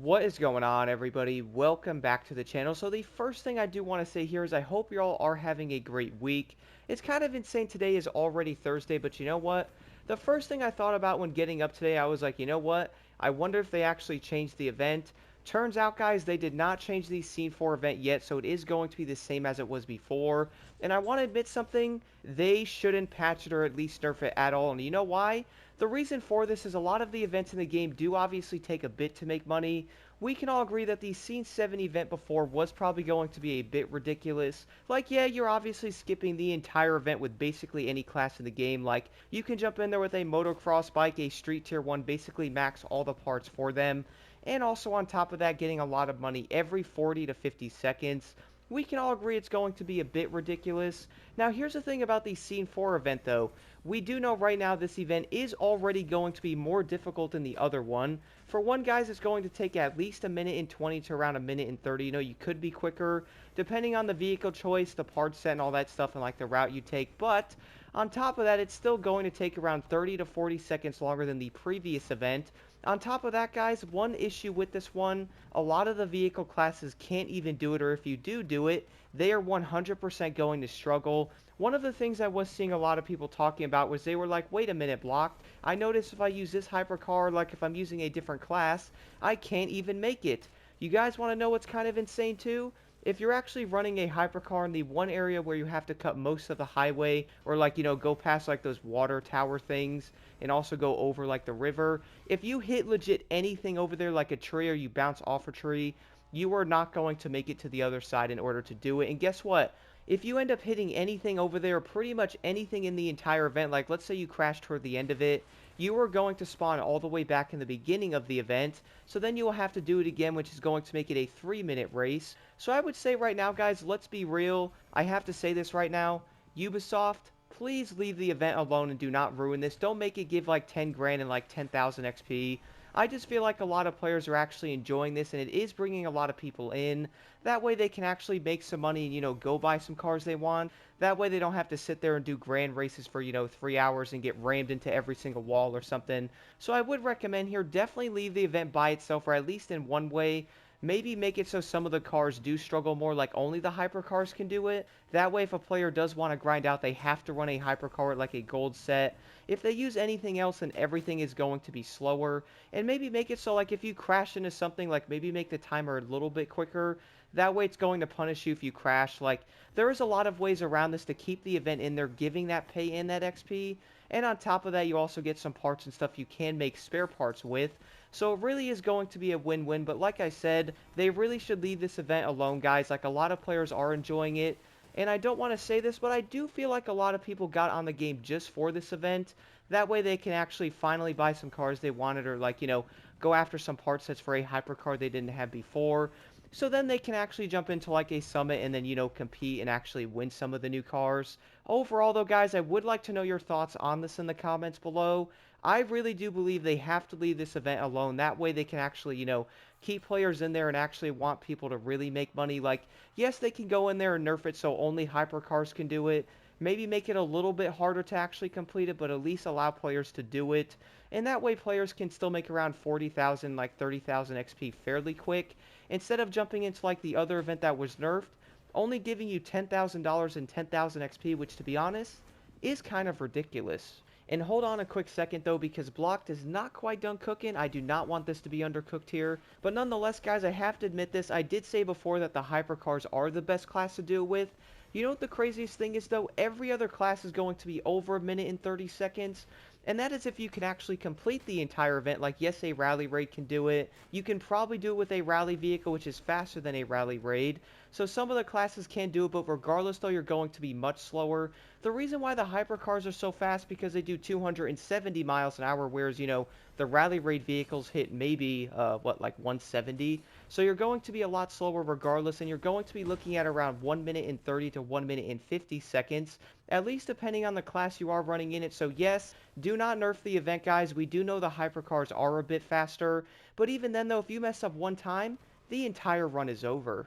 What is going on, everybody? Welcome back to the channel. So the first thing I do want to say here is I hope you all are having a great week. It's kind of insane today is already Thursday, but you know what? The first thing I thought about when getting up today, I was like, you know what? I wonder if they actually changed the event. Turns out, guys, they did not change the Scene 4 event yet, so it is going to be the same as it was before. And I want to admit something, they shouldn't patch it or at least nerf it at all. And you know why? The reason for this is a lot of the events in the game do obviously take a bit to make money. We can all agree that the Scene 7 event before was probably going to be a bit ridiculous. Like, yeah, you're obviously skipping the entire event with basically any class in the game. Like, you can jump in there with a motocross bike, a street tier 1, basically max all the parts for them. And also on top of that, getting a lot of money every 40 to 50 seconds. We can all agree it's going to be a bit ridiculous. Now, here's the thing about the Scene 4 event, though. We do know right now this event is already going to be more difficult than the other one. For one, guys, it's going to take at least a minute and 20 to around a minute and 30. You know, you could be quicker, depending on the vehicle choice, the part set, and all that stuff, and like the route you take. But on top of that, it's still going to take around 30 to 40 seconds longer than the previous event. On top of that, guys, one issue with this one, a lot of the vehicle classes can't even do it, or if you do it, they are 100% going to struggle. One of the things I was seeing a lot of people talking about was they were like, wait a minute, Blocked, I noticed if I use this hypercar, like if I'm using a different class, I can't even make it. You guys want to know what's kind of insane too? If you're actually running a hypercar in the one area where you have to cut most of the highway, or like, you know, go past like those water tower things, and also go over like the river, if you hit legit anything over there like a tree or you bounce off a tree, you are not going to make it to the other side in order to do it. And guess what? If you end up hitting anything over there, pretty much anything in the entire event, like let's say you crash toward the end of it, you are going to spawn all the way back in the beginning of the event, so then you will have to do it again, which is going to make it a 3-minute race. So I would say right now, guys, let's be real. I have to say this right now. Ubisoft, please leave the event alone and do not ruin this. Don't make it give like 10 grand and like 10,000 XP. I just feel like a lot of players are actually enjoying this, and it is bringing a lot of people in. That way they can actually make some money and, you know, go buy some cars they want. That way they don't have to sit there and do grand races for, you know, 3 hours and get rammed into every single wall or something. So I would recommend here, definitely leave the event by itself, or at least in one way. Maybe make it so some of the cars do struggle more, like only the hypercars can do it. That way, if a player does want to grind out, they have to run a hypercar like a gold set. If they use anything else, then everything is going to be slower. And maybe make it so, like, if you crash into something, like maybe make the timer a little bit quicker. That way, it's going to punish you if you crash. Like, there is a lot of ways around this to keep the event in there, giving that pay and that XP. And on top of that, you also get some parts and stuff you can make spare parts with. So it really is going to be a win-win, but like I said, they really should leave this event alone, guys. Like, a lot of players are enjoying it, and I don't want to say this, but I do feel like a lot of people got on the game just for this event. That way they can actually finally buy some cars they wanted, or like, you know, go after some part sets for a hypercar they didn't have before. So then they can actually jump into like a summit and then, you know, compete and actually win some of the new cars. Overall, though, guys, I would like to know your thoughts on this in the comments below. I really do believe they have to leave this event alone. That way they can actually, you know, keep players in there and actually want people to really make money. Like, yes, they can go in there and nerf it so only hypercars can do it. Maybe make it a little bit harder to actually complete it, but at least allow players to do it. And that way players can still make around 40,000, like 30,000 XP fairly quick. Instead of jumping into like the other event that was nerfed, only giving you $10,000 and 10,000 XP, which to be honest, is kind of ridiculous. And hold on a quick second though, because Blocked is not quite done cooking. I do not want this to be undercooked here. But nonetheless, guys, I have to admit this. I did say before that the hypercars are the best class to do it with. You know what the craziest thing is though? Every other class is going to be over a minute and 30 seconds. And that is if you can actually complete the entire event. Like, yes, a rally raid can do it. You can probably do it with a rally vehicle, which is faster than a rally raid. So some of the classes can do it, but regardless, though, you're going to be much slower. The reason why the hypercars are so fast because they do 270 miles an hour, whereas, you know, the rally raid vehicles hit maybe, like 170. So you're going to be a lot slower regardless, and you're going to be looking at around 1 minute and 30 to 1 minute and 50 seconds, at least depending on the class you are running in it. So yes, do not nerf the event, guys. We do know the hypercars are a bit faster, but even then, though, if you mess up one time, the entire run is over.